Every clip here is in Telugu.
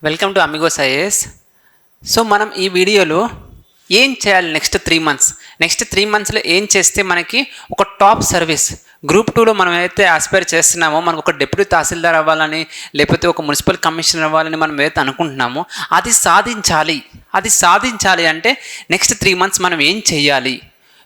Welcome to Amigos IAS. So మనం ఈ వీడియోలో ఏం చేయాలి నెక్స్ట్ 3 మంత్స్లో ఏం చేస్తే మనకి ఒక టాప్ సర్వీస్ గ్రూప్ 2లో మనం ఏదైతే ఆస్పైర్ చేస్తున్నామో మనకు ఒక డిప్యూటీ తహసీల్దార్ అవ్వాలని లేకపోతే ఒక మున్సిపల్ కమిషనర్ అవ్వాలని మనం ఏదైతే అనుకుంటున్నామో అది సాధించాలి అంటే నెక్స్ట్ 3 మంత్స్ మనం ఏం చేయాలి.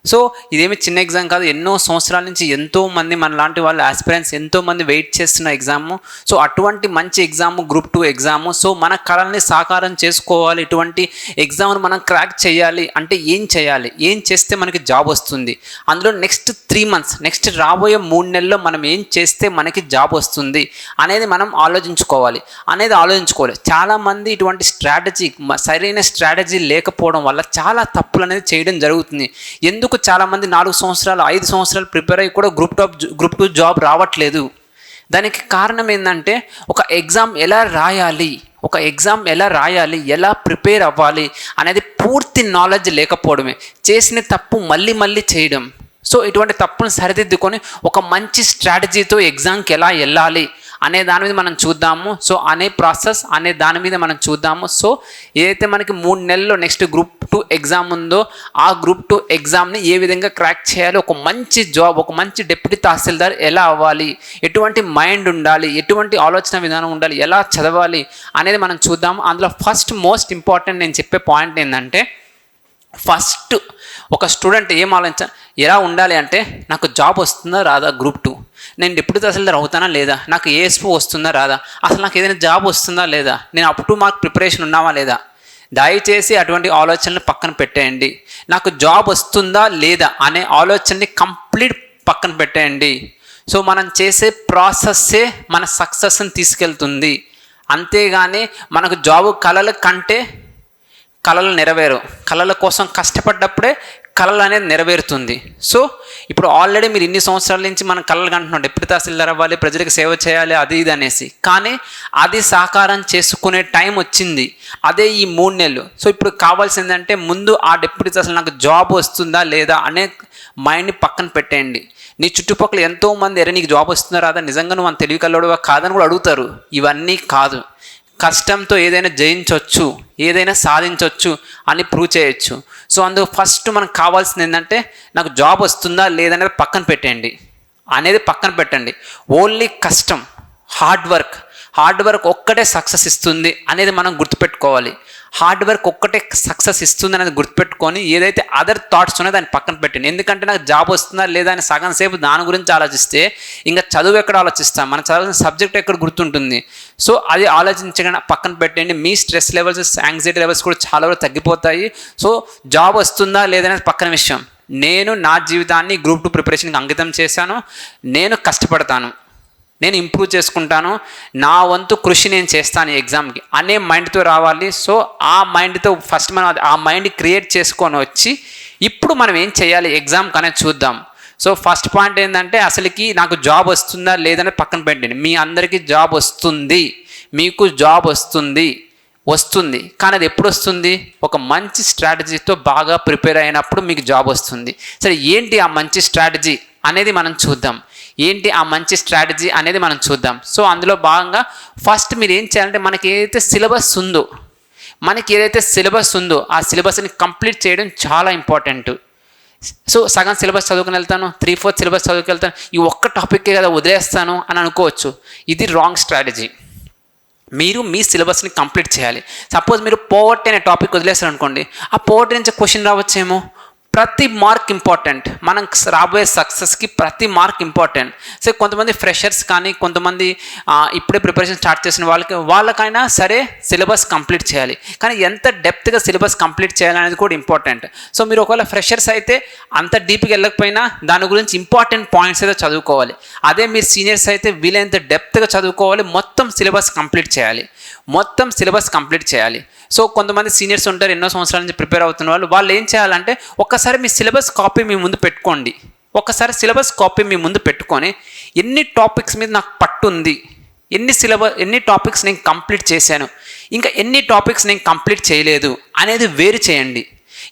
సో ఇదేమి చిన్న ఎగ్జామ్ కాదు, ఎన్నో సంవత్సరాల నుంచి ఎంతోమంది మన లాంటి వాళ్ళు ఆస్పిరెంట్స్ ఎంతోమంది వెయిట్ చేస్తున్న ఎగ్జాము. సో అటువంటి మంచి ఎగ్జాము గ్రూప్ 2 ఎగ్జాము. సో మన కళల్ని సాకారం చేసుకోవాలి, ఇటువంటి ఎగ్జామ్ను మనం క్రాక్ చేయాలి అంటే ఏం చేయాలి, ఏం చేస్తే మనకి జాబ్ వస్తుంది, అందులో నెక్స్ట్ 3 మంత్స్ నెక్స్ట్ రాబోయే 3 నెలల్లో మనం ఏం చేస్తే మనకి జాబ్ వస్తుంది అనేది మనం ఆలోచించుకోవాలి. చాలామంది ఇటువంటి సరైన స్ట్రాటజీ లేకపోవడం వల్ల చాలా తప్పులు అనేది చేయడం జరుగుతుంది. ఎందుకు చాలామంది 4 సంవత్సరాలు 5 సంవత్సరాలు ప్రిపేర్ అయ్యి కూడా గ్రూప్ 2 జాబ్ రావట్లేదు? దానికి కారణం ఏంటంటే ఒక ఎగ్జామ్ ఎలా రాయాలి, ఎలా ప్రిపేర్ అవ్వాలి అనేది పూర్తి నాలెడ్జ్ లేకపోవడమే, చేసిన తప్పు మళ్ళీ చేయడం. సో ఇటువంటి తప్పును సరిదిద్దుకొని ఒక మంచి స్ట్రాటజీతో ఎగ్జామ్కి ఎలా వెళ్ళాలి అనే దాని మీద మనం చూద్దాము. సో దాని మీద మనం చూద్దాము. సో ఏదైతే మనకి 3 నెలల్లో నెక్స్ట్ గ్రూప్ 2 ఎగ్జామ్ ఉందో ఆ గ్రూప్ 2 ఎగ్జామ్ని ఏ విధంగా క్రాక్ చేయాలి, ఒక మంచి జాబ్, ఒక మంచి డిప్యూటీ తహసీల్దార్ ఎలా అవ్వాలి, ఎటువంటి మైండ్ ఉండాలి, ఎటువంటి ఆలోచన విధానం ఉండాలి, ఎలా చదవాలి అనేది మనం చూద్దాము. అందులో ఫస్ట్ మోస్ట్ ఇంపార్టెంట్ నేను చెప్పే పాయింట్ ఏంటంటే, ఫస్ట్ ఒక స్టూడెంట్ ఏం ఆలోచించాలి, ఎలా ఉండాలి అంటే నాకు జాబ్ వస్తుందా రాదా, గ్రూప్ 2 నేను డిప్యూటీ తహసీల్దార్ అవుతానా లేదా, నాకు ఏఎస్పీ వస్తుందా రాదా, అసలు నాకు ఏదైనా జాబ్ వస్తుందా లేదా, నేను అప్ టు మార్క్ ప్రిపరేషన్ ఉన్నావా లేదా. దయచేసి అటువంటి ఆలోచనలు పక్కన పెట్టేయండి. నాకు జాబ్ వస్తుందా లేదా అనే ఆలోచనని కంప్లీట్ పక్కన పెట్టేయండి. సో మనం చేసే ప్రాసెస్సే మన సక్సెస్ని తీసుకెళ్తుంది. అంతేగాని మనకు జాబు కళలు నెరవేరు, కళల కోసం కష్టపడ్డప్పుడే కళలు అనేది నెరవేరుతుంది. సో ఇప్పుడు ఆల్రెడీ మీరు ఇన్ని సంవత్సరాల నుంచి మనం కళలు కంటున్నాం, డిప్యూటీ తహసీల్దార్ అవ్వాలి, ప్రజలకు సేవ చేయాలి, అది ఇది అనేసి. కానీ అది సాకారం చేసుకునే టైం వచ్చింది, అదే ఈ 3 నెలలు. సో ఇప్పుడు కావాల్సిందంటే ముందు ఆ డిప్యూటీ తహసీల్దార్ నాకు జాబ్ వస్తుందా లేదా అనే మైండ్ని పక్కన పెట్టేయండి. నీ చుట్టుపక్కల ఎంతోమంది నీకు జాబ్ వస్తుందా రాదా, నిజంగా నువ్వు అంత తెలివికల్లోడువా కాదని కూడా అడుగుతారు. ఇవన్నీ కాదు, కష్టంతో ఏదైనా జయించవచ్చు, ఏదైనా సాధించవచ్చు అని ప్రూవ్ చేయొచ్చు. సో అందుకు ఫస్ట్ మనకు కావాల్సింది ఏంటంటే నాకు జాబ్ వస్తుందా లేదనేది పక్కన పెట్టండి. ఓన్లీ కష్టం, హార్డ్ వర్క్ ఒక్కటే సక్సెస్ ఇస్తుంది అనేది మనం గుర్తుపెట్టుకోవాలి. హార్డ్ వర్క్ ఒక్కటే సక్సెస్ ఇస్తుంది అనేది గుర్తుపెట్టుకొని ఏదైతే అదర్ థాట్స్ ఉన్నాయో దాన్ని పక్కన పెట్టండి. ఎందుకంటే నాకు జాబ్ వస్తుందా లేదా అని సగం సేపు దాని గురించి ఆలోచిస్తే ఇంకా చదువు ఎక్కడ ఆలోచిస్తాం, మనం చదివిన సబ్జెక్ట్ ఎక్కడ గుర్తుంటుంది. సో అది ఆలోచించకుండా పక్కన పెట్టండి. మీ స్ట్రెస్ లెవెల్స్, యాంగ్జైటీ లెవెల్స్ కూడా చాలా వరకు తగ్గిపోతాయి. సో జాబ్ వస్తుందా లేదనేది పక్కన విషయం. నేను నా జీవితాన్ని గ్రూప్ 2 ప్రిపరేషన్కి అంకితం చేశాను, నేను కష్టపడతాను, నేను ఇంప్రూవ్ చేసుకుంటాను, నా వంతు కృషి నేను చేస్తాను ఎగ్జామ్కి అనే మైండ్తో రావాలి. సో ఆ మైండ్తో ఫస్ట్ మనం ఆ మైండ్ క్రియేట్ చేసుకొని వచ్చి ఇప్పుడు మనం ఏం చేయాలి ఎగ్జామ్కి అనేది చూద్దాం. సో ఫస్ట్ పాయింట్ ఏంటంటే అసలుకి నాకు జాబ్ వస్తుందా లేదని పక్కన పెట్టండి. మీ అందరికీ జాబ్ వస్తుంది, మీకు జాబ్ వస్తుంది కానీ అది ఎప్పుడు వస్తుంది, ఒక మంచి స్ట్రాటజీతో బాగా ప్రిపేర్ అయినప్పుడు మీకు జాబ్ వస్తుంది. సరే ఏంటి ఆ మంచి స్ట్రాటజీ అనేది మనం చూద్దాం. సో అందులో భాగంగా ఫస్ట్ మీరు ఏం చేయాలంటే మనకి ఏదైతే సిలబస్ ఉందో ఆ సిలబస్ని కంప్లీట్ చేయడం చాలా ఇంపార్టెంట్. సో సగం సిలబస్ చదువుకుని వెళ్తాను, 3/4 సిలబస్ చదువుకు వెళ్తాను, ఈ ఒక్క టాపిక్కే కదా వదిలేస్తాను అని అనుకోవచ్చు. ఇది రాంగ్ స్ట్రాటజీ. మీరు మీ సిలబస్ని కంప్లీట్ చేయాలి. సపోజ్ మీరు పోవర్టీ అనే టాపిక్ వదిలేస్తారు అనుకోండి, ఆ పోవర్టీ నుంచి క్వశ్చన్ రావచ్చేమో. ప్రతి మార్క్ ఇంపార్టెంట్, మనం రాబోయే సక్సెస్కి ప్రతి మార్క్ ఇంపార్టెంట్. సో కొంతమంది ఫ్రెషర్స్ కానీ కొంతమంది ఇప్పుడే ప్రిపరేషన్ స్టార్ట్ చేసిన వాళ్ళకైనా సరే సిలబస్ కంప్లీట్ చేయాలి. కానీ ఎంత డెప్త్గా సిలబస్ కంప్లీట్ చేయాలనేది కూడా ఇంపార్టెంట్. సో మీరు ఒకవేళ ఫ్రెషర్స్ అయితే అంత డీప్గా వెళ్ళకపోయినా దాని గురించి ఇంపార్టెంట్ పాయింట్స్ అయితే చదువుకోవాలి. అదే మీరు సీనియర్స్ అయితే వీలైనంత డెప్త్గా చదువుకోవాలి, మొత్తం సిలబస్ కంప్లీట్ చేయాలి. సో కొంతమంది సీనియర్స్ ఉంటారు, ఎన్నో సంవత్సరాల నుంచి ప్రిపేర్ అవుతున్న వాళ్ళు ఏం చేయాలంటే ఒక్కసారి మీ సిలబస్ కాపీ మీ ముందు పెట్టుకొని ఎన్ని టాపిక్స్ మీద నాకు పట్టు ఉంది, ఎన్ని టాపిక్స్ నేను కంప్లీట్ చేశాను, ఇంకా ఎన్ని టాపిక్స్ నేను కంప్లీట్ చేయలేదు అనేది వేరు చేయండి.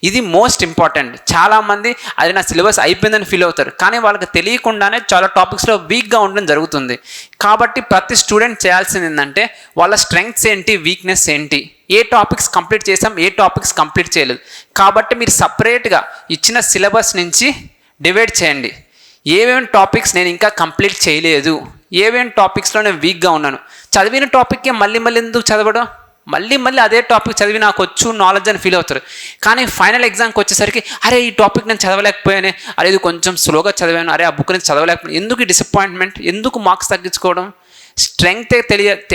ఇది మోస్ట్ ఇంపార్టెంట్. చాలామంది అది నా సిలబస్ అయిపోయిందని ఫీల్ అవుతారు, కానీ వాళ్ళకి తెలియకుండానే చాలా టాపిక్స్లో వీక్గా ఉండడం జరుగుతుంది. కాబట్టి ప్రతి స్టూడెంట్ చేయాల్సింది ఏంటంటే వాళ్ళ స్ట్రెంగ్త్స్ ఏంటి, వీక్నెస్ ఏంటి, ఏ టాపిక్స్ కంప్లీట్ చేసాం, ఏ టాపిక్స్ కంప్లీట్ చేయలేదు. కాబట్టి మీరు సపరేట్గా ఇచ్చిన సిలబస్ నుంచి డివైడ్ చేయండి. ఏమేమి టాపిక్స్ నేను ఇంకా కంప్లీట్ చేయలేదు, ఏమేమి టాపిక్స్లో నేను వీక్గా ఉన్నాను. చదివిన టాపిక్కే మళ్ళీ ఎందుకు చదవడం, మళ్ళీ అదే టాపిక్ చదివి నాకు వచ్చు నాలెడ్జ్ అని ఫీల్ అవుతారు. కానీ ఫైనల్ ఎగ్జామ్కి వచ్చేసరికి అరే ఈ టాపిక్ నేను చదవలేకపోయానే, అరే ఇది కొంచెం స్లోగా చదివాను, అరే ఆ బుక్ నేను చదవలేకపోయాను. ఎందుకు ఈ డిసప్పాయింట్మెంట్, ఎందుకు మార్క్స్ తగ్గించుకోవడం? స్ట్రెంగ్త్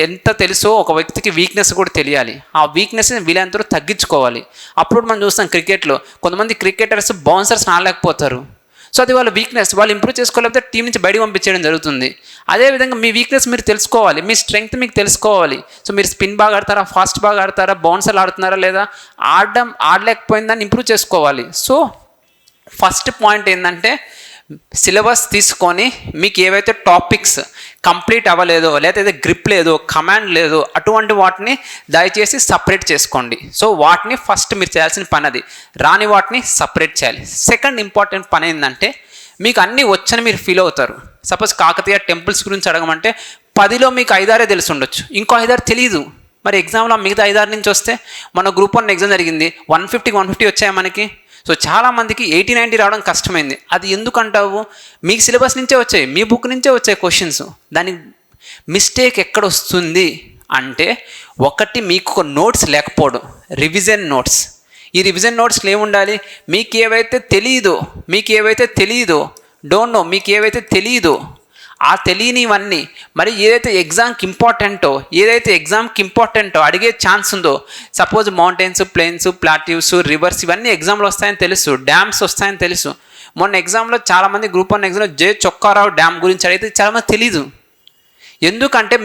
ఎంత తెలుసో ఒక వ్యక్తికి వీక్నెస్ కూడా తెలియాలి. ఆ వీక్నెస్ని వీళ్ళందరూ తగ్గించుకోవాలి. అప్పుడు మనం చూస్తాం క్రికెట్లో కొంతమంది క్రికెటర్స్ బౌన్సర్స్ ఆడలేకపోతారు. సో అది వాళ్ళ వీక్నెస్, వాళ్ళు ఇంప్రూవ్ చేసుకోలేకపోతే టీం నుంచి బయటకు పంపించేయడం జరుగుతుంది. అదేవిధంగా మీ వీక్నెస్ మీరు తెలుసుకోవాలి, మీ స్ట్రెంగ్త్ మీకు తెలుసుకోవాలి. సో మీరు స్పిన్ బాగా ఆడతారా, ఫాస్ట్ బాగా ఆడతారా, బౌన్సర్లు ఆడుతున్నారా లేదా, ఆడలేకపోయిందని ఇంప్రూవ్ చేసుకోవాలి. సో ఫస్ట్ పాయింట్ ఏంటంటే సిలబస్ తీసుకొని మీకు ఏవైతే టాపిక్స్ కంప్లీట్ అవ్వలేదో, లేదా గ్రిప్ లేదో, కమాండ్ లేదో, అటువంటి వాటిని దయచేసి సపరేట్ చేసుకోండి. సో వాటిని ఫస్ట్ మీరు చేయాల్సిన పని అది, రాని వాటిని సపరేట్ చేయాలి. సెకండ్ ఇంపార్టెంట్ పని ఏంటంటే మీకు అన్నీ వచ్చని మీరు ఫీల్ అవుతారు. సపోజ్ కాకతీయ టెంపుల్స్ గురించి అడగమంటే 10లో మీకు 5-6 తెలిసి ఉండొచ్చు, ఇంకో 5-6 తెలియదు. మరి ఎగ్జామ్లో మిగతా 5-6 నుంచి వస్తే, మన గ్రూప్ 1 ఎగ్జామ్ జరిగింది, 150 వచ్చాయి మనకి. సో చాలామందికి 80-90 రావడం కష్టమైంది. అది ఎందుకంటావు, మీకు సిలబస్ నుంచే వచ్చాయి, మీ బుక్ నుంచే వచ్చాయి క్వశ్చన్స్. దాని మిస్టేక్ ఎక్కడ వస్తుంది అంటే, ఒకటి మీకు నోట్స్ లేకపోవడం, రివిజన్ నోట్స్. ఈ రివిజన్ నోట్స్లో ఏముండాలి, మీకు ఏవైతే తెలియదో డోంట్ నో, మీకు ఏవైతే తెలియదో ఆ తెలియనివన్నీ, మరి ఏదైతే ఎగ్జామ్కి ఇంపార్టెంటో అడిగే ఛాన్స్ ఉందో, suppose mountains, plains, plateaus, rivers, ఇవన్నీ ఎగ్జామ్లో వస్తాయని తెలుసు, డ్యామ్స్ వస్తాయని తెలుసు. మొన్న ఎగ్జామ్లో చాలామంది గ్రూప్ 1 ఎగ్జామ్లో జే చొక్కారావు డ్యామ్ గురించి అడిగితే చాలామంది తెలీదు. ఎందుకంటే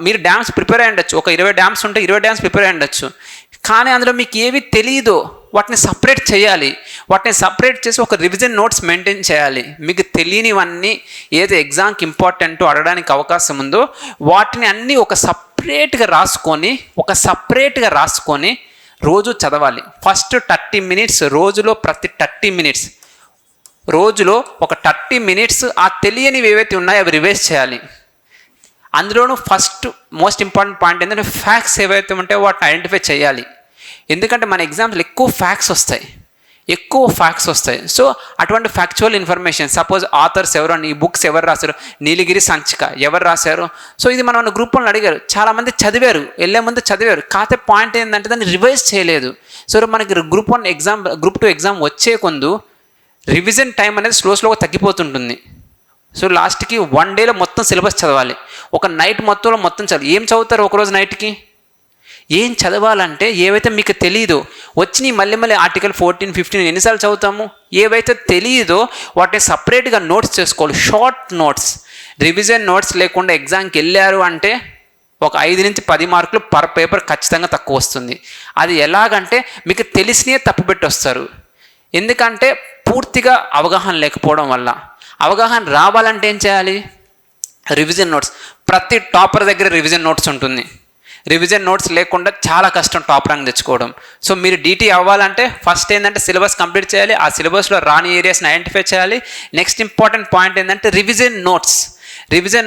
మీరు డ్యామ్స్ ప్రిపేర్ అయ్యి ఉండొచ్చు, ఒక 20 డ్యామ్స్ ఉంటే 20 డ్యామ్స్ ప్రిపేర్ అయ్యి ఉండొచ్చు, కానీ అందులో మీకు ఏవి తెలియదో వాటిని సపరేట్ చేయాలి. వాటిని సపరేట్ చేసి ఒక రివిజన్ నోట్స్ మెయింటైన్ చేయాలి. మీకు తెలియనివన్నీ ఏదో ఎగ్జామ్కి ఇంపార్టెంటో అడగడానికి అవకాశం ఉందో వాటిని అన్నీ ఒక సపరేట్గా రాసుకొని రోజు చదవాలి. ఫస్ట్ 30 మినిట్స్, రోజులో ప్రతి 30 మినిట్స్, రోజులో ఒక 30 మినిట్స్ ఆ తెలియనివి ఏవైతే ఉన్నాయో అవి రివైజ్ చేయాలి. అందులోనూ ఫస్ట్ మోస్ట్ ఇంపార్టెంట్ పాయింట్ ఏంటంటే ఫ్యాక్ట్స్ ఏవైతే ఉంటాయో వాటిని ఐడెంటిఫై చేయాలి. ఎందుకంటే మన ఎగ్జామ్స్లో ఎక్కువ ఫ్యాక్ట్స్ వస్తాయి. సో అటువంటి ఫ్యాక్చువల్ ఇన్ఫర్మేషన్, సపోజ్ ఆథర్స్ ఎవరో, ఈ బుక్స్ ఎవరు రాశారు, నీలగిరి సంచిక ఎవరు రాశారు, సో ఇది మన గ్రూప్ 1 అడిగారు, చాలామంది చదివారు, వెళ్ళే ముందు చదివారు, కాకపోతే పాయింట్ ఏంటంటే దాన్ని రివైజ్ చేయలేదు. సో మనకి గ్రూప్ 1 ఎగ్జామ్, గ్రూప్ 2 ఎగ్జామ్ వచ్చే కొందు రివిజన్ టైం అనేది స్లోగా తగ్గిపోతుంటుంది. సో లాస్ట్కి 1 డేలో మొత్తం సిలబస్ చదవాలి, ఒక నైట్ మొత్తం చదవాలి. ఏం చదువుతారు ఒకరోజు నైట్కి? ఏం చదవాలంటే ఏవైతే మీకు తెలియదో వచ్చినాయి మళ్ళీ ఆర్టికల్ 14, 15 ఎన్నిసార్లు చదువుతాము, ఏవైతే తెలియదో వాటిని సపరేట్గా నోట్స్ చేసుకోవాలి, షార్ట్ నోట్స్. రివిజన్ నోట్స్ లేకుండా ఎగ్జామ్కి వెళ్ళారు అంటే ఒక 5 నుంచి 10 మార్కులు పర్ పేపర్ ఖచ్చితంగా తక్కువ వస్తుంది. అది ఎలాగంటే మీకు తెలిసినే తప్పుపెట్టి వస్తారు. ఎందుకంటే పూర్తిగా అవగాహన లేకపోవడం వల్ల. అవగాహన రావాలంటే ఏం చేయాలి, రివిజన్ నోట్స్. ప్రతి టాపర్ దగ్గర రివిజన్ నోట్స్ ఉంటుంది. రివిజన్ నోట్స్ లేకుండా చాలా కష్టం టాప్ ర్యాంక్ తెచ్చుకోవడం. సో మీరు DT అవ్వాలంటే ఫస్ట్ ఏంటంటే సిలబస్ కంప్లీట్ చేయాలి, ఆ సిలబస్లో రాని ఏరియాస్ని ఐడెంటిఫై చేయాలి. నెక్స్ట్ ఇంపార్టెంట్ పాయింట్ ఏంటంటే రివిజన్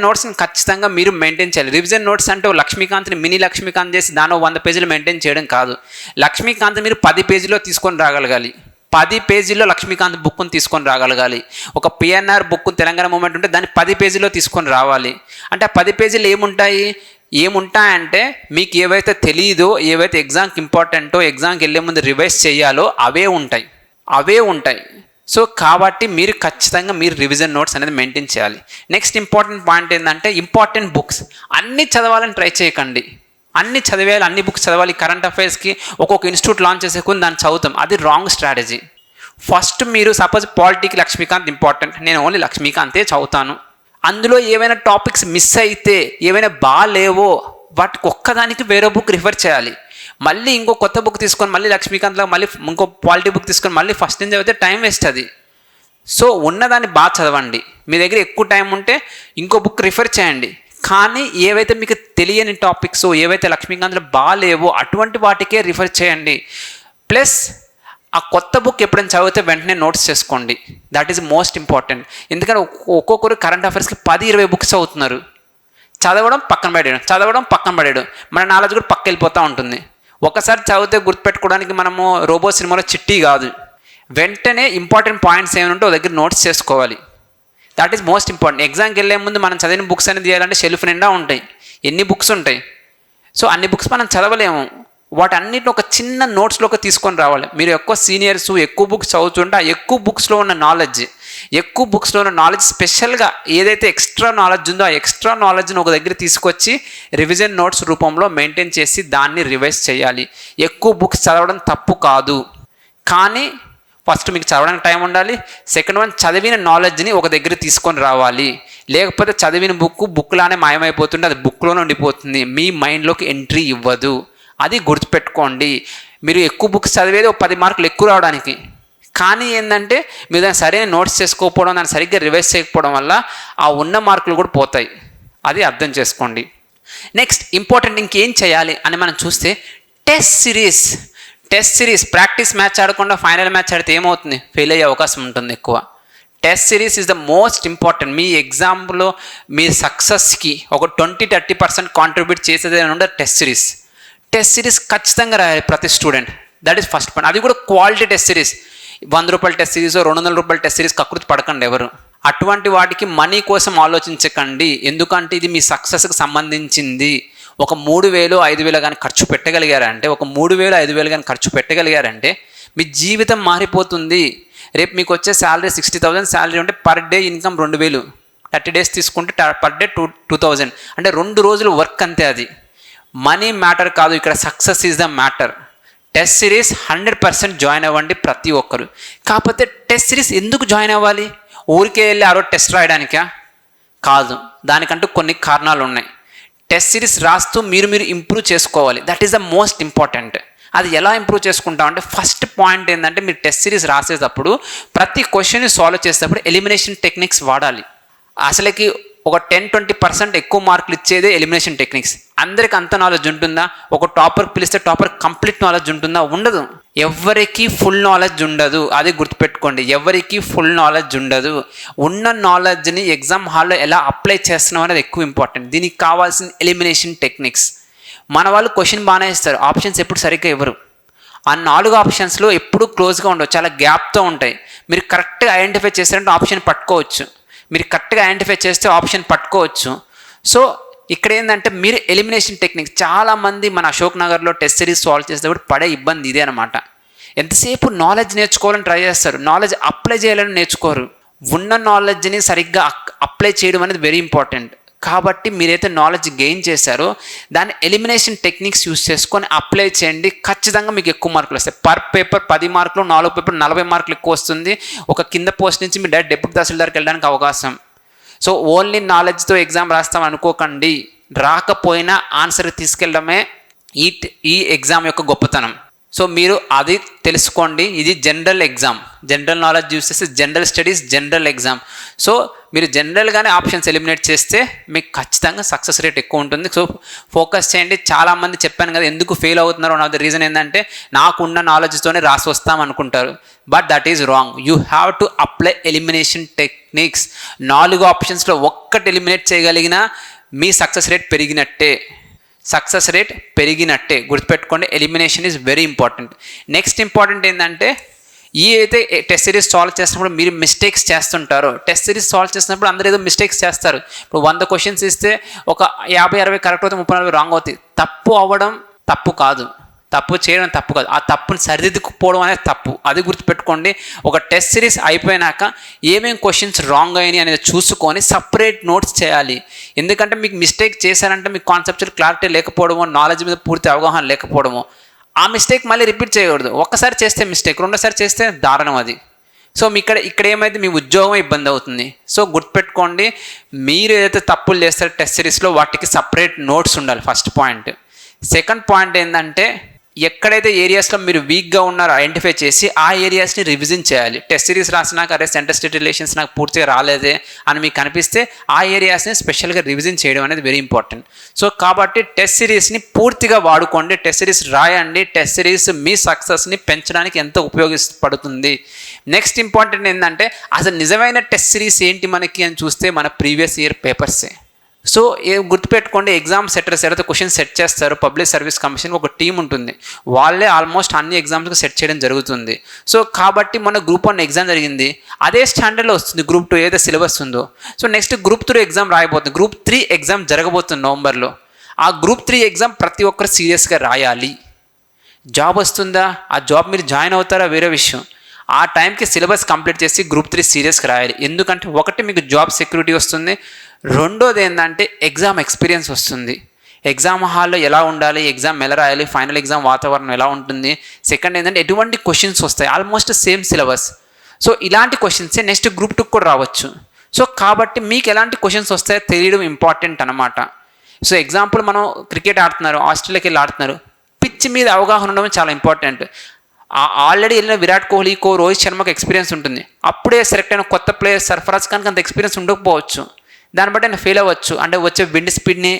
నోట్స్ని ఖచ్చితంగా మీరు మెయింటైన్ చేయాలి. రివిజన్ నోట్స్ అంటే లక్ష్మీకాంత్ని మినీ లక్ష్మీకాంత్ చేసి దాని 100 పేజీలు మెయింటైన్ చేయడం కాదు. లక్ష్మీకాంత్ మీరు 10 పేజీలో తీసుకొని రాగలగాలి, 10 పేజీల్లో లక్ష్మీకాంత్ బుక్ని తీసుకొని రాగలగాలి. ఒక PNR బుక్ తెలంగాణ మూమెంట్ ఉంటే దాన్ని 10 పేజీలో తీసుకొని రావాలి. అంటే ఆ 10 పేజీలు ఏముంటాయంటే మీకు ఏవైతే తెలియదో, ఏవైతే ఎగ్జామ్కి ఇంపార్టెంటో, ఎగ్జామ్కి వెళ్ళే ముందు రివైజ్ చేయాలో అవే ఉంటాయి. సో కాబట్టి మీరు ఖచ్చితంగా రివిజన్ నోట్స్ అనేది మెయింటైన్ చేయాలి. నెక్స్ట్ ఇంపార్టెంట్ పాయింట్ ఏంటంటే ఇంపార్టెంట్ బుక్స్ అన్నీ చదవాలని ట్రై చేయకండి. అన్ని చదివేయాలి, అన్ని బుక్స్ చదవాలి. కరెంట్ అఫైర్స్కి ఒక్కొక్క ఇన్స్టిట్యూట్ లాంచ్ చేసేకుని దాన్ని చదువుతాం, అది రాంగ్ స్ట్రాటజీ. ఫస్ట్ మీరు సపోజ్ పాలిటీకి లక్ష్మీకాంత్ ఇంపార్టెంట్, నేను ఓన్లీ లక్ష్మీకాంతే చదువుతాను. అందులో ఏమైనా టాపిక్స్ మిస్ అయితే, ఏమైనా బాగాలేవో వాటికి ఒక్కదానికి వేరే బుక్ రిఫర్ చేయాలి. మళ్ళీ ఇంకో కొత్త బుక్ తీసుకొని మళ్ళీ లక్ష్మీకాంత్లో మళ్ళీ ఇంకో పాలిటీ బుక్ తీసుకొని మళ్ళీ ఫస్ట్ నుంచి చదివితే టైం వేస్ట్ అది. సో ఉన్నదాన్ని బాగా చదవండి. మీ దగ్గర ఎక్కువ టైం ఉంటే ఇంకో బుక్ రిఫర్ చేయండి. కానీ ఏవైతే మీకు తెలియని టాపిక్స్, ఏవైతే లక్ష్మీకాంత్లో బాగాలేవో అటువంటి వాటికే రిఫర్ చేయండి. ప్లస్ ఆ కొత్త బుక్ ఎప్పుడైనా చదివితే వెంటనే నోట్స్ చేసుకోండి. That is most important. ఎందుకంటే ఒక్కొక్కరు కరెంట్ అఫైర్స్కి 10-20 బుక్స్ చదువుతున్నారు. చదవడం పక్కన పడేయడం మన నాలెడ్జ్ కూడా పక్క వెళ్ళిపోతూ ఉంటుంది. ఒకసారి చదివితే గుర్తుపెట్టుకోవడానికి మనము రోబో సినిమాలో చిట్టి కాదు. వెంటనే ఇంపార్టెంట్ పాయింట్స్ ఏమైనా ఉంటే ఒక దగ్గర నోట్స్ చేసుకోవాలి. That is most important. ఎగ్జామ్కి వెళ్ళే ముందు మనం చదివిన బుక్స్ అనేది తీయాలంటే షెల్ఫ్ నిండా ఉంటాయి, ఎన్ని బుక్స్ ఉంటాయి. సో అన్ని బుక్స్ మనం చదవలేము. వాటన్నిటిని ఒక చిన్న నోట్స్లోకి తీసుకొని రావాలి. మీరు ఎక్కువ సీనియర్స్ ఎక్కువ బుక్స్ చదువుతుంటే ఆ ఎక్కువ బుక్స్లో ఉన్న నాలెడ్జ్ స్పెషల్గా ఏదైతే ఎక్స్ట్రా నాలెడ్జ్ ఉందో ఆ ఎక్స్ట్రా నాలెడ్జ్ని ఒక దగ్గర తీసుకొచ్చి రివిజన్ నోట్స్ రూపంలో మెయింటైన్ చేసి దాన్ని రివైజ్ చేయాలి. ఎక్కువ బుక్స్ చదవడం తప్పు కాదు, కానీ ఫస్ట్ మీకు చదవడానికి టైం ఉండాలి. సెకండ్ వన్, చదివిన నాలెడ్జ్ని ఒక దగ్గర తీసుకొని రావాలి. లేకపోతే చదివిన బుక్లానే మాయమైపోతుంటే అది బుక్లోనే ఉండిపోతుంది, మీ మైండ్లోకి ఎంట్రీ ఇవ్వదు. అది గుర్తుపెట్టుకోండి. మీరు ఎక్కువ బుక్స్ చదివేది ఒక 10 మార్కులు ఎక్కువ రావడానికి, కానీ ఏంటంటే మీరు దాన్ని సరైన నోట్స్ చేసుకోకపోవడం, దాన్ని సరిగ్గా రివైజ్ చేయకపోవడం వల్ల ఆ ఉన్న మార్కులు కూడా పోతాయి. అది అర్థం చేసుకోండి. నెక్స్ట్ ఇంపార్టెంట్ ఇంకేం చేయాలి అని మనం చూస్తే టెస్ట్ సిరీస్ ప్రాక్టీస్ మ్యాచ్ ఆడకుండా ఫైనల్ మ్యాచ్ ఆడితే ఏమవుతుంది? ఫెయిల్ అయ్యే అవకాశం ఉంటుంది ఎక్కువ. Test series is the most important. మీ ఎగ్జామ్లో మీ సక్సెస్కి ఒక 20-30% కాంట్రిబ్యూట్ చేసేది ఏమంటే టెస్ట్ సిరీస్ ఖచ్చితంగా రాయాలి ప్రతి student. That is first point. అది కూడా క్వాలిటీ టెస్ట్ సిరీస్. 100 రూపాయల టెస్ట్ సిరీస్, 200 రూపాయల టెస్ట్ సిరీస్ కకృతి పడకండి ఎవరు. అటువంటి వాటికి మనీ కోసం ఆలోచించకండి. ఎందుకంటే ఇది మీ సక్సెస్కి సంబంధించింది. ఒక 3,000-5,000 కానీ ఖర్చు పెట్టగలిగారంటే, ఒక 3,000-5,000 కానీ ఖర్చు పెట్టగలిగారంటే మీ జీవితం మారిపోతుంది. రేపు మీకు వచ్చే శాలరీ 60,000 శాలరీ ఉంటే పర్ డే ఇన్కమ్ 2,000, 30 డేస్ తీసుకుంటే పర్ డే 2,000, అంటే 2 రోజులు వర్క్ అంతే. అది మనీ మ్యాటర్ కాదు, ఇక్కడ success is the matter. Test series 100% join అవ్వండి ప్రతి ఒక్కరు. కాకపోతే టెస్ట్ సిరీస్ ఎందుకు జాయిన్ అవ్వాలి? ఊరికే వెళ్ళి ఆ రోజు టెస్ట్ రాయడానికా? కాదు, దానికంటూ కొన్ని కారణాలు ఉన్నాయి. టెస్ట్ సిరీస్ రాస్తూ మీరు ఇంప్రూవ్ చేసుకోవాలి. That is the most important. అది ఎలా ఇంప్రూవ్ చేసుకుంటామంటే ఫస్ట్ పాయింట్ ఏంటంటే మీరు టెస్ట్ సిరీస్ రాసేటప్పుడు ప్రతి క్వశ్చన్ని సాల్వ్ చేసేటప్పుడు ఎలిమినేషన్ టెక్నిక్స్ వాడాలి. అసలుకి ఒక 10-20% ఎక్కువ మార్కులు ఇచ్చేదే ఎలిమినేషన్ టెక్నిక్స్. అందరికి అంత నాలెడ్జ్ ఉంటుందా? ఒక టాపర్ పిలిస్తే టాపర్ కంప్లీట్ నాలెడ్జ్ ఉంటుందా? ఉండదు. ఎవరికి ఫుల్ నాలెడ్జ్ ఉండదు, అది గుర్తుపెట్టుకోండి. ఎవరికి ఫుల్ నాలెడ్జ్ ఉండదు. ఉన్న నాలెడ్జ్ని ఎగ్జామ్ హాల్లో ఎలా అప్లై చేస్తున్నాం అనేది ఎక్కువ ఇంపార్టెంట్. దీనికి కావాల్సిన ఎలిమినేషన్ టెక్నిక్స్. మన వాళ్ళు క్వశ్చన్ బాగానే ఇస్తారు, ఆప్షన్స్ ఎప్పుడు సరిగ్గా ఇవ్వరు. ఆ 4 ఆప్షన్స్లో ఎప్పుడు క్లోజ్గా ఉండవు, చాలా గ్యాప్తో ఉంటాయి. మీరు కరెక్ట్గా ఐడెంటిఫై చేశారంటే ఆప్షన్ పట్టుకోవచ్చు. మీరు కరెక్ట్గా ఐడెంటిఫై చేస్తే ఆప్షన్ పట్టుకోవచ్చు. సో ఇక్కడ ఏంటంటే మీరు ఎలిమినేషన్ టెక్నిక్, చాలామంది మన అశోక్ నగర్లో టెస్ట్ సిరీస్ సాల్వ్ చేసేటప్పుడు పడే ఇబ్బంది ఇదే అనమాట. ఎంతసేపు నాలెడ్జ్ నేర్చుకోవాలని ట్రై చేస్తారు, నాలెడ్జ్ అప్లై చేయాలని నేర్చుకోరు. ఉన్న నాలెడ్జ్ని సరిగ్గా అప్లై చేయడం అనేది వెరీ ఇంపార్టెంట్. కాబట్టి మీరైతే నాలెడ్జ్ గెయిన్ చేశారో దాన్ని ఎలిమినేషన్ టెక్నిక్స్ యూస్ చేసుకొని అప్లై చేయండి. ఖచ్చితంగా మీకు ఎక్కువ మార్కులు వస్తాయి. పర్ పేపర్ 10 మార్కులు, 4 పేపర్ 40 మార్కులు ఎక్కువ వస్తుంది. ఒక కింద పోస్ట్ నుంచి మీరు డైరెక్ట్ డిప్యూటీ తహసీల్దార్కి వెళ్ళడానికి అవకాశం. సో ఓన్లీ నాలెడ్జ్తో ఎగ్జామ్ రాస్తాం అనుకోకండి. రాకపోయినా ఆన్సర్ తీసుకెళ్ళడమే ఈ ఎగ్జామ్ యొక్క గొప్పతనం. సో మీరు అది తెలుసుకోండి. ఇది general exam, general knowledge use చేస్తే general studies, general exam. So మీరు జనరల్గానే ఆప్షన్స్ ఎలిమినేట్ చేస్తే మీకు ఖచ్చితంగా సక్సెస్ రేట్ ఎక్కువ ఉంటుంది. సో ఫోకస్ చేయండి. చాలామంది చెప్పాను కదా ఎందుకు ఫెయిల్ అవుతున్నారు. వన్ ఆఫ్ ద రీజన్ ఏంటంటే నాకున్న నాలెడ్జ్తోనే రాసి వస్తాం అనుకుంటారు. But that is wrong. You have to apply elimination techniques. 4 ఆప్షన్స్లో ఒక్కటి ఎలిమినేట్ చేయగలిగినా మీ సక్సెస్ రేట్ పెరిగినట్టే. గుర్తుపెట్టుకోండి, elimination is very important. Next important ఏంటంటే ఈ అయితే టెస్ట్ సిరీస్ సాల్వ్ చేసినప్పుడు మీరు మిస్టేక్స్ చేస్తుంటారో, టెస్ట్ సిరీస్ సాల్వ్ చేసినప్పుడు అందరూ ఏదో మిస్టేక్స్ చేస్తారు. ఇప్పుడు 100 క్వశ్చన్స్ ఇస్తే ఒక 50-60 కరెక్ట్ అవుతాయి, 30-40 రాంగ్ అవుతాయి. తప్పు అవ్వడం తప్పు కాదు, తప్పు చేయడం తప్పు కాదు, ఆ తప్పుని సరిదిద్దుకుపోవడం అనేది తప్పు. అది గుర్తుపెట్టుకోండి. ఒక టెస్ట్ సిరీస్ అయిపోయినాక ఏమేమి క్వశ్చన్స్ రాంగ్ అయినాయి అనేది చూసుకొని సపరేట్ నోట్స్ చేయాలి. ఎందుకంటే మీకు మిస్టేక్ చేశారంటే మీకు కాన్సెప్చువల్ క్లారిటీ లేకపోవడమో, నాలెడ్జ్ మీద పూర్తి అవగాహన లేకపోవడమో, ఆ మిస్టేక్ మళ్ళీ రిపీట్ చేయకూడదు. ఒక్కసారి చేస్తే మిస్టేక్, రెండోసారి చేస్తే దారుణం అది. సో మీ ఇక్కడ ఏమైతే మీ ఉద్యోగం ఇబ్బంది అవుతుంది. సో గుర్తుపెట్టుకోండి, మీరు ఏదైతే తప్పులు చేస్తారో టెస్ట్ సిరీస్లో వాటికి సపరేట్ నోట్స్ ఉండాలి. First point. సెకండ్ పాయింట్ ఏంటంటే ఎక్కడైతే ఏరియాస్లో మీరు వీక్గా ఉన్నారో ఐడెంటిఫై చేసి ఆ ఏరియాస్ని రివిజన్ చేయాలి. టెస్ట్ సిరీస్ రాసినాక అరే సెంటర్ స్టేట్ రిలేషన్స్ నాకు పూర్తిగా రాలేదే అని మీకు కనిపిస్తే ఆ ఏరియాస్ని స్పెషల్గా రివిజన్ చేయడం అనేది వెరీ ఇంపార్టెంట్. సో కాబట్టి టెస్ట్ సిరీస్ని పూర్తిగా వాడుకోండి, టెస్ట్ సిరీస్ రాయండి. టెస్ట్ సిరీస్ మీ సక్సెస్ని పెంచడానికి ఎంతో ఉపయోగపడుతుంది. నెక్స్ట్ ఇంపార్టెంట్ ఏంటంటే అసలు నిజమైన టెస్ట్ సిరీస్ ఏంటి మనకి అని చూస్తే మన ప్రీవియస్ ఇయర్ పేపర్సే. సో గుర్తుపెట్టుకోండి, ఎగ్జామ్ సెట్టర్స్ ఎవరైతే క్వశ్చన్ సెట్ చేస్తారో పబ్లిక్ సర్వీస్ కమిషన్ ఒక టీం ఉంటుంది, వాళ్ళే ఆల్మోస్ట్ అన్ని ఎగ్జామ్స్కి సెట్ చేయడం జరుగుతుంది. సో కాబట్టి మన గ్రూప్ 1 ఎగ్జామ్ జరిగింది, అదే స్టాండర్డ్లో వస్తుంది గ్రూప్ 2 ఏదైతే సిలబస్ ఉందో. సో నెక్స్ట్ గ్రూప్ 3 ఎగ్జామ్ రాయబోతుంది, గ్రూప్ 3 ఎగ్జామ్ జరగబోతుంది నవంబర్లో. ఆ గ్రూప్ 3 ఎగ్జామ్ ప్రతి ఒక్కరు సీరియస్గా రాయాలి. జాబ్ వస్తుందా, ఆ జాబ్ మీరు జాయిన్ అవుతారా వేరే విషయం. ఆ టైంకి సిలబస్ కంప్లీట్ చేసి గ్రూప్ 3 సీరియస్గా రాయాలి. ఎందుకంటే ఒకటి మీకు జాబ్ సెక్యూరిటీ వస్తుంది, రెండోది ఏంటంటే ఎగ్జామ్ ఎక్స్పీరియన్స్ వస్తుంది. ఎగ్జామ్ హాల్లో ఎలా ఉండాలి, ఎగ్జామ్ ఎలా రాయాలి, ఫైనల్ ఎగ్జామ్ వాతావరణం ఎలా ఉంటుంది. సెకండ్ ఏంటంటే ఎటువంటి క్వశ్చన్స్ వస్తాయి, ఆల్మోస్ట్ సేమ్ సిలబస్. సో ఇలాంటి క్వశ్చన్సే నెక్స్ట్ గ్రూప్ 2 కూడా రావచ్చు. సో కాబట్టి మీకు ఎలాంటి క్వశ్చన్స్ వస్తాయో తెలియడం ఇంపార్టెంట్ అనమాట. సో ఎగ్జాంపుల్ మనం క్రికెట్ ఆడుతున్నారు, ఆస్ట్రేలియాకి వెళ్ళి ఆడుతున్నారు, పిచ్ మీద అవగాహన ఉండడం చాలా ఇంపార్టెంట్. ఆల్రెడీ వెళ్ళిన విరాట్ కోహ్లీకో రోహిత్ శర్మకు ఎక్స్పీరియన్స్ ఉంటుంది, అప్పుడే సెలెక్ట్ అయిన కొత్త ప్లేయర్ సర్ఫరాజ్ ఖాన్కి అంత ఎక్స్పీరియన్స్ ఉండకపోవచ్చు, దాన్ని బట్టి ఆయన ఫెయిల్ అవ్వచ్చు, అంటే వచ్చే విండ్ స్పీడ్ని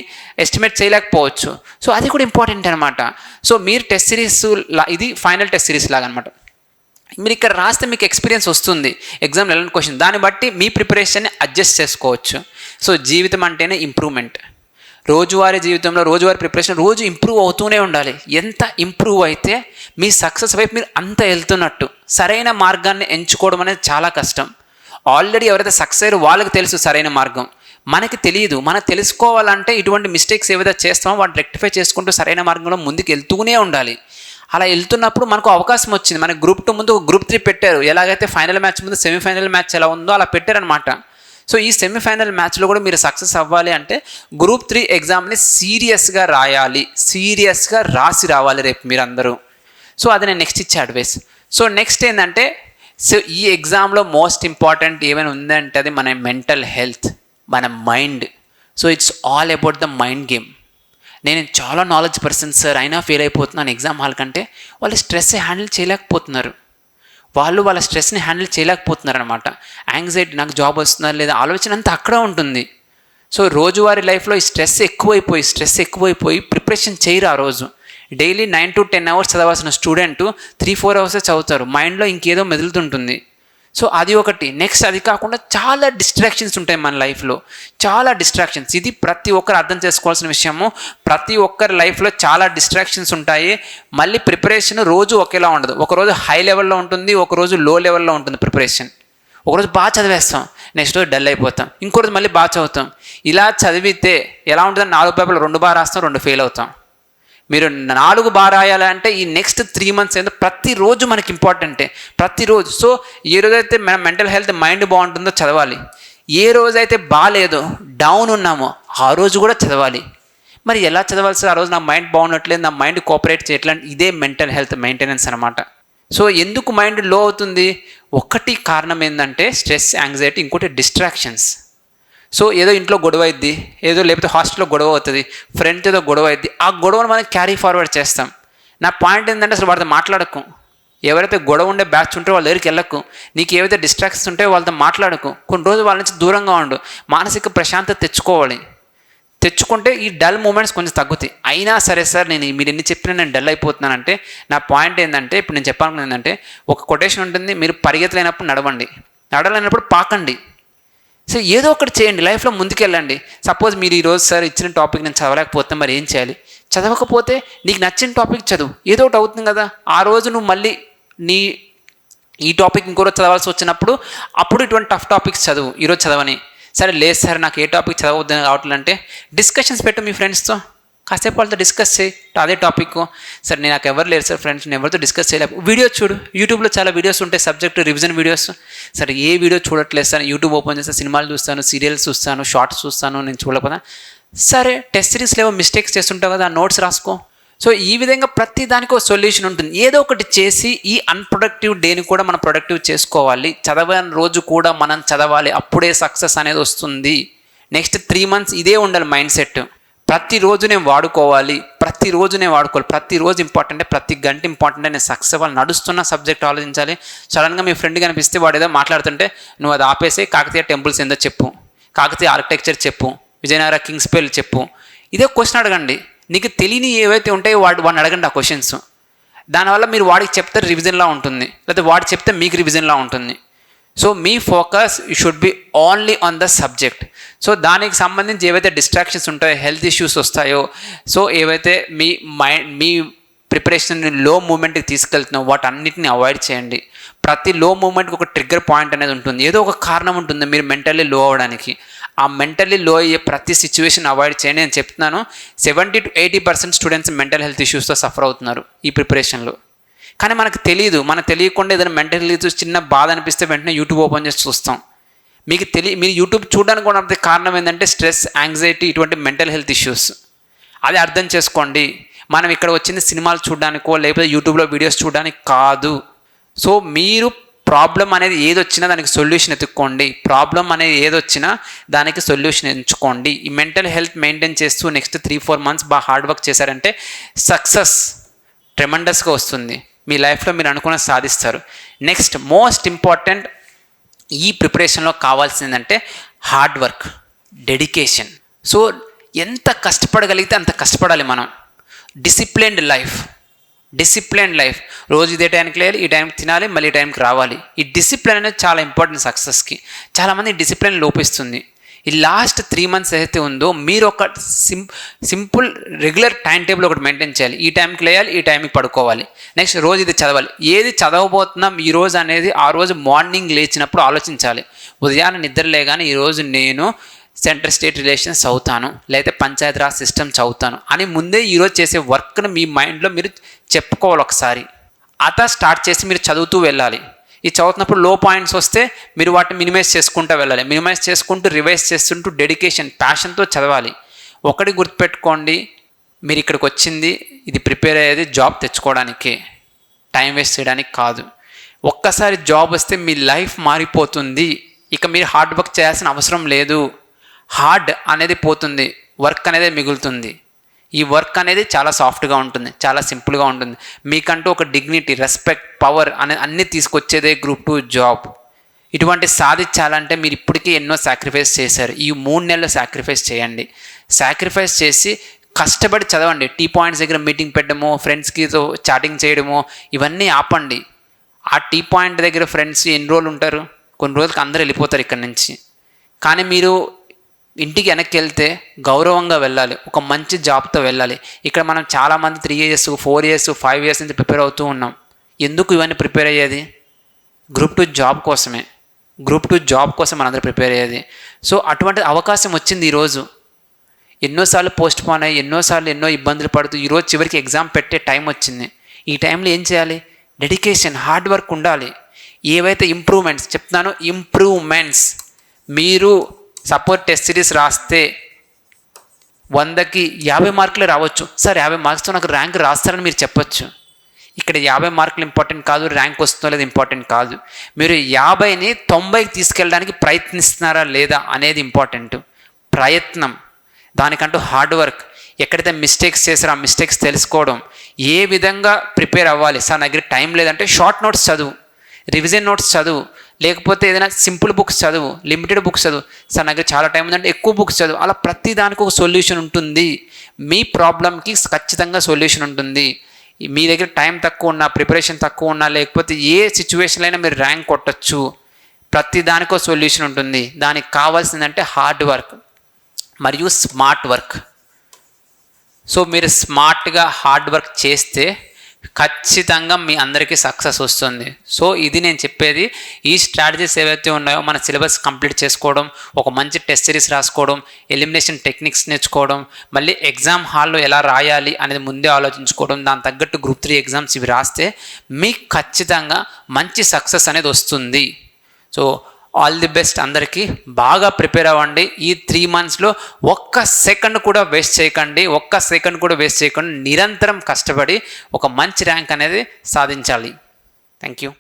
ఎస్టిమేట్ చేయలేకపోవచ్చు. సో అది కూడా ఇంపార్టెంట్ అనమాట. సో మీరు టెస్ట్ సిరీస్ ఇది ఫైనల్ టెస్ట్ సిరీస్ లాగా అనమాట. మీరు ఇక్కడ రాస్తే మీకు ఎక్స్పీరియన్స్ వస్తుంది, ఎగ్జామ్లో ఎలాంటి క్వశ్చన్, దాన్ని బట్టి మీ ప్రిపరేషన్ని అడ్జస్ట్ చేసుకోవచ్చు. సో జీవితం అంటేనే ఇంప్రూవ్మెంట్. రోజువారీ జీవితంలో రోజువారీ ప్రిపరేషన్ రోజు ఇంప్రూవ్ అవుతూనే ఉండాలి. ఎంత ఇంప్రూవ్ అయితే మీ సక్సెస్ వైపు మీరు అంత వెళ్తున్నట్టు. సరైన మార్గాన్ని ఎంచుకోవడం అనేది చాలా కష్టం. ఆల్రెడీ ఎవరైతే సక్సెస్ అయ్యారో వాళ్ళకి తెలుసు సరైన మార్గం, మనకి తెలియదు. మనకు తెలుసుకోవాలంటే ఇటువంటి మిస్టేక్స్ ఏవైతే చేస్తామో వాటిని రెక్టిఫై చేసుకుంటూ సరైన మార్గంలో ముందుకు వెళ్తూనే ఉండాలి. అలా వెళ్తున్నప్పుడు మనకు అవకాశం వచ్చింది. మనకి గ్రూప్ 2 ముందు గ్రూప్ 3 పెట్టారు, ఎలాగైతే ఫైనల్ మ్యాచ్ ముందు సెమీఫైనల్ మ్యాచ్ ఎలా ఉందో అలా పెట్టారనమాట. సో ఈ సెమీఫైనల్ మ్యాచ్లో కూడా మీరు సక్సెస్ అవ్వాలి అంటే గ్రూప్ 3 ఎగ్జామ్ని సీరియస్గా రాయాలి, సీరియస్గా రాసి రావాలి రేపు మీరు అందరూ. సో అది నేను నెక్స్ట్ ఇచ్చే అడ్వైస్. సో నెక్స్ట్ ఏంటంటే, సో ఈ ఎగ్జామ్లో మోస్ట్ ఇంపార్టెంట్ ఏమైనా ఉందంటే అది మన మెంటల్ హెల్త్, మన mind. So it's all about the mind game. నేను చాలా నాలెడ్జ్ పర్సన్ సార్, అయినా ఫెయిల్ అయిపోతున్నాను ఎగ్జామ్ హాల్ కంటే. వాళ్ళు స్ట్రెస్ హ్యాండిల్ చేయలేకపోతున్నారు, వాళ్ళ స్ట్రెస్ని హ్యాండిల్ చేయలేకపోతున్నారు అనమాట. యాంగ్జైటీ, నాకు జాబ్ వస్తుందా లేదా ఆలోచన అంతా అక్కడ ఉంటుంది. సో రోజువారీ లైఫ్లో ఈ స్ట్రెస్ ఎక్కువైపోయి ప్రిపరేషన్ చేయరు. ఆ రోజు డైలీ 9 to 10 hours చదవాల్సిన స్టూడెంట్ 3-4 hours చదువుతారు, మైండ్లో ఇంకేదో మెదులుతుంటుంది. సో అది ఒకటి. నెక్స్ట్ అది కాకుండా చాలా డిస్ట్రాక్షన్స్ ఉంటాయి మన లైఫ్లో, చాలా డిస్ట్రాక్షన్స్. ఇది ప్రతి ఒక్కరు అర్థం చేసుకోవాల్సిన విషయము. ప్రతి ఒక్కరి లైఫ్లో చాలా డిస్ట్రాక్షన్స్ ఉంటాయి. మళ్ళీ ప్రిపరేషన్ రోజు ఒకేలా ఉండదు. ఒకరోజు హై లెవెల్లో ఉంటుంది, ఒకరోజు లో లెవెల్లో ఉంటుంది ప్రిపరేషన్. ఒకరోజు బాగా చదివేస్తాం, నెక్స్ట్ రోజు డల్ అయిపోతాం, ఇంకో రోజు మళ్ళీ బాగా చదువుతాం. ఇలా చదివితే ఎలా ఉంటుందని 4 పేపర్లు 2 బాగా రాస్తాం, 2 ఫెయిల్ అవుతాం. మీరు 4 బాగా రాయాలంటే ఈ నెక్స్ట్ 3 months ఏంటో ప్రతిరోజు మనకి ఇంపార్టెంటే, ప్రతిరోజు. సో ఏ రోజైతే మన మెంటల్ హెల్త్ మైండ్ బాగుంటుందో చదవాలి, ఏ రోజైతే బాగాలేదో డౌన్ ఉన్నామో ఆ రోజు కూడా చదవాలి. మరి ఎలా చదవాలి సార్, ఆ రోజు నా మైండ్ బాగున్నట్లేదు, నా మైండ్ కోఆపరేట్ చేయట్లేదు, ఇదే మెంటల్ హెల్త్ మెయింటెనెన్స్ అనమాట. సో ఎందుకు మైండ్ లో అవుతుంది, ఒకటి కారణం ఏంటంటే స్ట్రెస్, యాంగ్జైటీ, ఇంకోటి డిస్ట్రాక్షన్స్. సో ఏదో ఇంట్లో గొడవ అయింది, ఏదో లేకపోతే హాస్టల్లో గొడవ అవుతుంది, ఫ్రెండ్తో ఏదో గొడవ అయింది, ఆ గొడవను మనం క్యారీ ఫార్వర్డ్ చేస్తాం. నా పాయింట్ ఏంటంటే అసలు వాడితో మాట్లాడకు. ఎవరైతే గొడవ ఉండే బ్యాచ్ ఉంటే వాళ్ళ దగ్గరికి వెళ్ళకు. నీకు ఏవైతే డిస్ట్రాక్షన్స్ ఉంటాయో వాళ్ళతో మాట్లాడకు. కొన్ని రోజులు వాళ్ళ నుంచి దూరంగా ఉండు. మానసిక ప్రశాంతత తెచ్చుకుంటే ఈ డల్ మూమెంట్స్ కొంచెం తగ్గుతాయి. అయినా సరే సార్ మీరు ఎన్ని చెప్పినా నేను డల్ అయిపోతున్నానంటే నా పాయింట్ ఏంటంటే, ఇప్పుడు నేను చెప్పాలనుకున్నది ఏంటంటే, ఒక కొటేషన్ ఉంటుంది, మీరు పరిగెత్తలేనప్పుడు నడవండి, నడవలేనప్పుడు పాకండి. సో ఏదో ఒకటి చేయండి, లైఫ్లో ముందుకెళ్ళండి. సపోజ్ మీరు ఈరోజు సార్ ఇచ్చిన టాపిక్ నేను చదవలేకపోతే మరి ఏం చేయాలి? చదవకపోతే నీకు నచ్చిన టాపిక్ చదువు, ఏదో ఒకటి అవుతుంది కదా. ఆ రోజు నువ్వు మళ్ళీ ఈ టాపిక్ ఇంకో రోజు చదవాల్సి వచ్చినప్పుడు అప్పుడు ఇటువంటి టఫ్ టాపిక్స్ చదువు, ఈరోజు చదవని. సరే లేదు సార్ నాకు ఏ టాపిక్ చదవద్దని కావట్లంటే డిస్కషన్స్ పెట్టు మీ ఫ్రెండ్స్తో, కాసేపు వాళ్ళతో డిస్కస్ చేయి అదే టాపిక్. సరే నాకు ఎవరు లేరు సార్ ఫ్రెండ్స్, నేను ఎవరితో డిస్కస్ చేయలేము, వీడియో చూడు, యూట్యూబ్లో చాలా వీడియోస్ ఉంటాయి సబ్జెక్ట్ రివిజన్ వీడియోస్. సరే ఏ వీడియో చూడట్లేదు సార్, యూట్యూబ్ ఓపెన్ చేస్తే సినిమాలు చూస్తాను, సీరియల్స్ చూస్తాను, షార్ట్స్ చూస్తాను, నేను చూడకపోతే సరే టెస్ట్ సిరీస్లో ఏవో మిస్టేక్స్ చేస్తుంటావు కదా, ఆ నోట్స్ రాసుకో. సో ఈ విధంగా ప్రతి దానికి ఒక సొల్యూషన్ ఉంటుంది. ఏదో ఒకటి చేసి ఈ అన్ప్రొడక్టివ్ డేని కూడా మనం ప్రొడక్టివ్ చేసుకోవాలి. చదవని రోజు కూడా మనం చదవాలి, అప్పుడే సక్సెస్ అనేది వస్తుంది. నెక్స్ట్ 3 months ఇదే ఉండాలి మైండ్ సెట్. ప్రతిరోజు నేను వాడుకోవాలి, ప్రతిరోజు ఇంపార్టెంటే, ప్రతి గంట ఇంపార్టెంటే. నేను సక్సెస్ అవ్వాలి, నడుస్తున్న సబ్జెక్ట్ ఆలోచించాలి. సడన్గా మీ ఫ్రెండ్ కనిపిస్తే వాడు ఏదో మాట్లాడుతుంటే నువ్వు అది ఆపేసి కాకతీయ టెంపుల్స్ ఏందో చెప్పు, కాకతీయ ఆర్కిటెక్చర్ చెప్పు, విజయనగర కింగ్స్ పేర్లు చెప్పు. ఇదే క్వశ్చన్ అడగండి. నీకు తెలియని ఏవైతే ఉంటాయో వాడిని అడగండి ఆ క్వశ్చన్స్. దానివల్ల మీరు వాడికి చెప్తే రివిజన్లా ఉంటుంది, లేకపోతే వాడు చెప్తే మీకు రివిజన్లా ఉంటుంది. So me focus should be only on the subject. So దానికి సంబంధించి ఏవైతే డిస్ట్రాక్షన్స్ ఉంటాయో, హెల్త్ ఇష్యూస్ వస్తాయో, సో ఏవైతే మీ ప్రిపరేషన్ లో మూమెంట్కి తీసుకెళ్తున్నావు వాటన్నిటిని అవాయిడ్ చేయండి. ప్రతి లో మూమెంట్కి ఒక ట్రిగ్గర్ పాయింట్ అనేది ఉంటుంది, ఏదో ఒక కారణం ఉంటుంది మీరు మెంటల్లీ లో అవ్వడానికి. ఆ మెంటల్లీ లో అయ్యే ప్రతి సిచ్యువేషన్ అవాయిడ్ చేయండి. నేను చెప్తున్నాను 70 to 80% స్టూడెంట్స్ మెంటల్ హెల్త్ ఇష్యూస్తో సఫర్ అవుతున్నారు ఈ ప్రిపరేషన్లో. కానీ మనకు తెలియకుండా ఏదైనా మెంటల్ హెల్త్ చిన్న బాధ అనిపిస్తే వెంటనే యూట్యూబ్ ఓపెన్ చేసి చూస్తాం. మీరు యూట్యూబ్ చూడడానికి కూడా కారణం ఏంటంటే స్ట్రెస్, యాంగ్జైటీ, ఇటువంటి మెంటల్ హెల్త్ ఇష్యూస్. అది అర్థం చేసుకోండి. మనం ఇక్కడ వచ్చింది సినిమాలు చూడడానికో లేకపోతే యూట్యూబ్లో వీడియోస్ చూడడానికి కాదు. సో మీరు ప్రాబ్లం అనేది ఏదొచ్చినా దానికి సొల్యూషన్ ఎత్తుక్కోండి. దానికి సొల్యూషన్ ఎంచుకోండి. ఈ మెంటల్ హెల్త్ మెయింటైన్ చేస్తూ నెక్స్ట్ 3-4 months బాగా హార్డ్ వర్క్ చేశారంటే సక్సెస్ ట్రెమండస్గా వస్తుంది. మీ లైఫ్లో మీరు అనుకున్న సాధిస్తారు. నెక్స్ట్ మోస్ట్ ఇంపార్టెంట్ ఈ ప్రిపరేషన్లో కావాల్సిందంటే హార్డ్ వర్క్, డెడికేషన్. సో ఎంత కష్టపడగలిగితే అంత కష్టపడాలి మనం. Disciplined life. రోజు ఇదే టైంకి లేయాలి, ఈ టైంకి తినాలి, మళ్ళీ ఈ టైంకి రావాలి. ఈ డిసిప్లిన్ అనేది చాలా ఇంపార్టెంట్ సక్సెస్కి. చాలామంది డిసిప్లిన్ లోపిస్తుంది. ఈ లాస్ట్ 3 months ఏదైతే ఉందో మీరు ఒక సింపుల్ రెగ్యులర్ టైం టేబుల్ ఒకటి మెయింటైన్ చేయాలి. ఈ టైంకి లేయాలి, ఈ టైంకి పడుకోవాలి. నెక్స్ట్ రోజు ఇది చదవాలి. ఏది చదవబోతున్నాం ఈ రోజు అనేది ఆ రోజు మార్నింగ్ లేచినప్పుడు ఆలోచించాలి. ఉదయాన్నే నిద్ర లేగానే ఈరోజు నేను సెంట్రల్ స్టేట్ రిలేషన్స్ చదువుతాను, లేకపోతే పంచాయతీరాజ్ సిస్టమ్ చదువుతాను అని ముందే ఈరోజు చేసే వర్క్ను మీ మైండ్లో మీరు చెప్పుకోవాలి ఒకసారి. స్టార్ట్ చేసి మీరు చదువుతూ వెళ్ళాలి. ఈ చదువుతున్నప్పుడు లో పాయింట్స్ వస్తే మీరు వాటిని మినిమైజ్ చేసుకుంటూ వెళ్ళాలి. మినిమైజ్ చేసుకుంటూ రివైజ్ చేస్తుంటూ డెడికేషన్, ప్యాషన్తో చదవాలి. ఒకటి గుర్తుపెట్టుకోండి, మీరు ఇక్కడికి వచ్చింది ఇది ప్రిపేర్ అయ్యేది జాబ్ తెచ్చుకోవడానికే, టైం వేస్ట్ చేయడానికి కాదు. ఒక్కసారి జాబ్ వస్తే మీ లైఫ్ మారిపోతుంది. ఇక మీరు హార్డ్ వర్క్ చేయాల్సిన అవసరం లేదు. హార్డ్ అనేది పోతుంది, వర్క్ అనేది మిగులుతుంది. ఈ వర్క్ అనేది చాలా సాఫ్ట్గా ఉంటుంది, చాలా సింపుల్గా ఉంటుంది. మీకంటూ ఒక డిగ్నిటీ, రెస్పెక్ట్, పవర్ అనే అన్నీ తీసుకొచ్చేదే గ్రూప్ 2 జాబ్. ఇటువంటి సాధించాలంటే మీరు ఇప్పటికీ ఎన్నో సాక్రిఫైస్ చేశారు. ఈ 3 నెలలు సాక్రిఫైస్ చేయండి. సాక్రిఫైస్ చేసి కష్టపడి చదవండి. టీ పాయింట్స్ దగ్గర మీటింగ్ పెట్టడము, ఫ్రెండ్స్కితో చాటింగ్ చేయడము ఇవన్నీ ఆపండి. ఆ టీ పాయింట్ దగ్గర ఫ్రెండ్స్ ఎన్ని రోజులు ఉంటారు? కొన్ని రోజులకి అందరూ వెళ్ళిపోతారు ఇక్కడి నుంచి. కానీ మీరు ఇంటికి వెనక్కి వెళ్తే గౌరవంగా వెళ్ళాలి, ఒక మంచి జాబ్తో వెళ్ళాలి. ఇక్కడ మనం చాలామంది 3 years, 4 years, 5 years నుంచి ప్రిపేర్ అవుతూ ఉన్నాం. ఎందుకు ఇవన్నీ ప్రిపేర్ అయ్యేది? గ్రూప్ 2 జాబ్ కోసం మనందరూ ప్రిపేర్ అయ్యేది. సో అటువంటి అవకాశం వచ్చింది ఈరోజు. ఎన్నోసార్లు పోస్ట్ పోన్ అయ్యి, ఎన్నో ఇబ్బందులు పడుతూ ఈరోజు చివరికి ఎగ్జామ్ పెట్టే టైం వచ్చింది. ఈ టైంలో ఏం చేయాలి? డెడికేషన్, హార్డ్ వర్క్ ఉండాలి. ఏవైతే ఇంప్రూవ్మెంట్స్ మీరు సపోజ్ టెస్ట్ సిరీస్ రాస్తే 100కి 50 మార్కులు రావచ్చు. సార్ 50 మార్క్స్తో నాకు ర్యాంక్ రాస్తారని మీరు చెప్పొచ్చు. ఇక్కడ 50 మార్కులు ఇంపార్టెంట్ కాదు, ర్యాంక్ వస్తుందో లేదా ఇంపార్టెంట్ కాదు. మీరు 50ని 90కి తీసుకెళ్ళడానికి ప్రయత్నిస్తున్నారా లేదా అనేది ఇంపార్టెంట్. ప్రయత్నం, దానికంటూ హార్డ్ వర్క్. ఎక్కడైతే మిస్టేక్స్ చేశారో ఆ మిస్టేక్స్ తెలుసుకోవడం, ఏ విధంగా ప్రిపేర్ అవ్వాలి. సార్ నా దగ్గర టైం లేదంటే షార్ట్ నోట్స్ చదువు, రివిజన్ నోట్స్ చదువు, లేకపోతే ఏదైనా సింపుల్ బుక్స్ చదువు, లిమిటెడ్ బుక్స్ చదువు. సార్ నాకు చాలా టైం ఉందంటే ఎక్కువ బుక్స్ చదువు. అలా ప్రతి దానికి ఒక సొల్యూషన్ ఉంటుంది. మీ ప్రాబ్లంకి ఖచ్చితంగా సొల్యూషన్ ఉంటుంది. మీ దగ్గర టైం తక్కువ ఉన్నా, ప్రిపరేషన్ తక్కువ ఉన్నా, లేకపోతే ఏ సిచ్యువేషన్లో అయినా మీరు ర్యాంక్ కొట్టచ్చు. ప్రతి దానికో సొల్యూషన్ ఉంటుంది. దానికి కావాల్సిందంటే హార్డ్ వర్క్ మరియు స్మార్ట్ వర్క్. సో మీరు స్మార్ట్గా హార్డ్ వర్క్ చేస్తే ఖచ్చితంగా మీ అందరికీ సక్సెస్ వస్తుంది. సో ఇది నేను చెప్పేది. ఈ స్ట్రాటజీస్ ఏవైతే ఉన్నాయో మన సిలబస్ కంప్లీట్ చేసుకోవడం, ఒక మంచి టెస్ట్ సిరీస్ రాసుకోవడం, ఎలిమినేషన్ టెక్నిక్స్ నేర్చుకోవడం, మళ్ళీ ఎగ్జామ్ హాల్లో ఎలా రాయాలి అనేది ముందే ఆలోచించుకోవడం, దాని తగ్గట్టు గ్రూప్ 3 ఎగ్జామ్స్ ఇవి రాస్తే మీకు ఖచ్చితంగా మంచి సక్సెస్ అనేది వస్తుంది. సో ఆల్ ది బెస్ట్ అందరికీ. బాగా ప్రిపేర్ అవ్వండి. ఈ 3 monthsలో ఒక్క సెకండ్ కూడా వేస్ట్ చేయకండి. నిరంతరం కష్టపడి ఒక మంచి ర్యాంక్ అనేది సాధించాలి. Thank you.